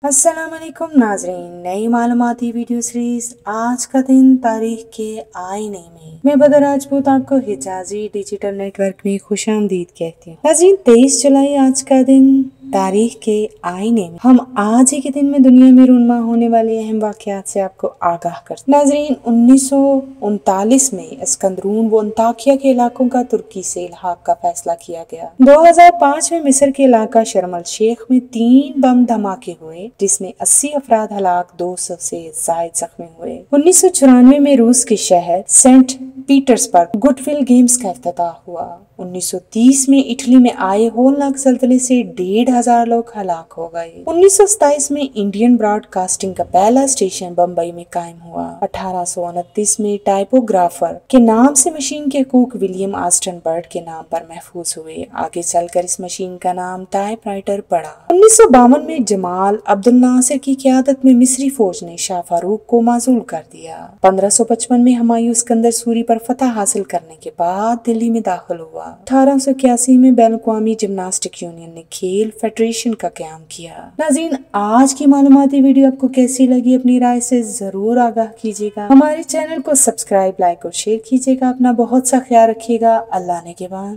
अस्सलाम वालेकुम नाजरीन, नई मालूमाती वीडियो सीरीज आज का दिन तारीख के आईने में मैं बदर राजपूत आपको हिजाजी डिजिटल नेटवर्क में खुशामदीद कहती हूँ। नाजरीन 23 जुलाई आज का दिन तारीख के आईने में हम आज ही के दिन में दुनिया में रूनमा होने वाले अहम वाकयात से आपको आगाह करते हैं। नाजरीन 1939 में अस्कंदरून व अंताकिया के इलाकों का तुर्की से इल्हाक का फैसला किया गया। 2005 में मिस्र के इलाका शर्म अल शेख में 3 बम धमाके हुए जिसमें 80 अफराद हलाक, 200 से जायद जख्मी हुए। 1994 में रूस के शहर सेंट पीटर्सबर्ग गुडविल गेम्स का इफ्तिताह हुआ। 1930 में इटली में आए होलनाक ज़ल्ज़ले से 1,500 लोग हलाक हो गए। 1927 में इंडियन ब्रॉडकास्टिंग का पहला स्टेशन बम्बई में कायम हुआ। 1829 में टाइपोग्राफर के नाम से मशीन के हकूक विलियम आस्टन बर्ड के नाम पर महफूज हुए। आगे चलकर इस मशीन का नाम टाइपराइटर पड़ा। 1952 में जमाल अब्दुल नासिर की क़यादत में मिस्री फौज ने शाह फारूक को माजूल कर दिया। 1555 में हुमायूं सिकंदर सूरी पर फतह हासिल करने के बाद दिल्ली में दाखिल हुआ। 1881 में बैन अवी जिम्नास्टिक यूनियन ने खेल फेडरेशन का क़याम किया। नाज़रीन आज की मालूमाती वीडियो आपको कैसी लगी अपनी राय से जरूर आगाह कीजिएगा। हमारे चैनल को सब्सक्राइब, लाइक और शेयर कीजिएगा। अपना बहुत सा ख्याल रखिएगा। अल्लाह ने के बाद।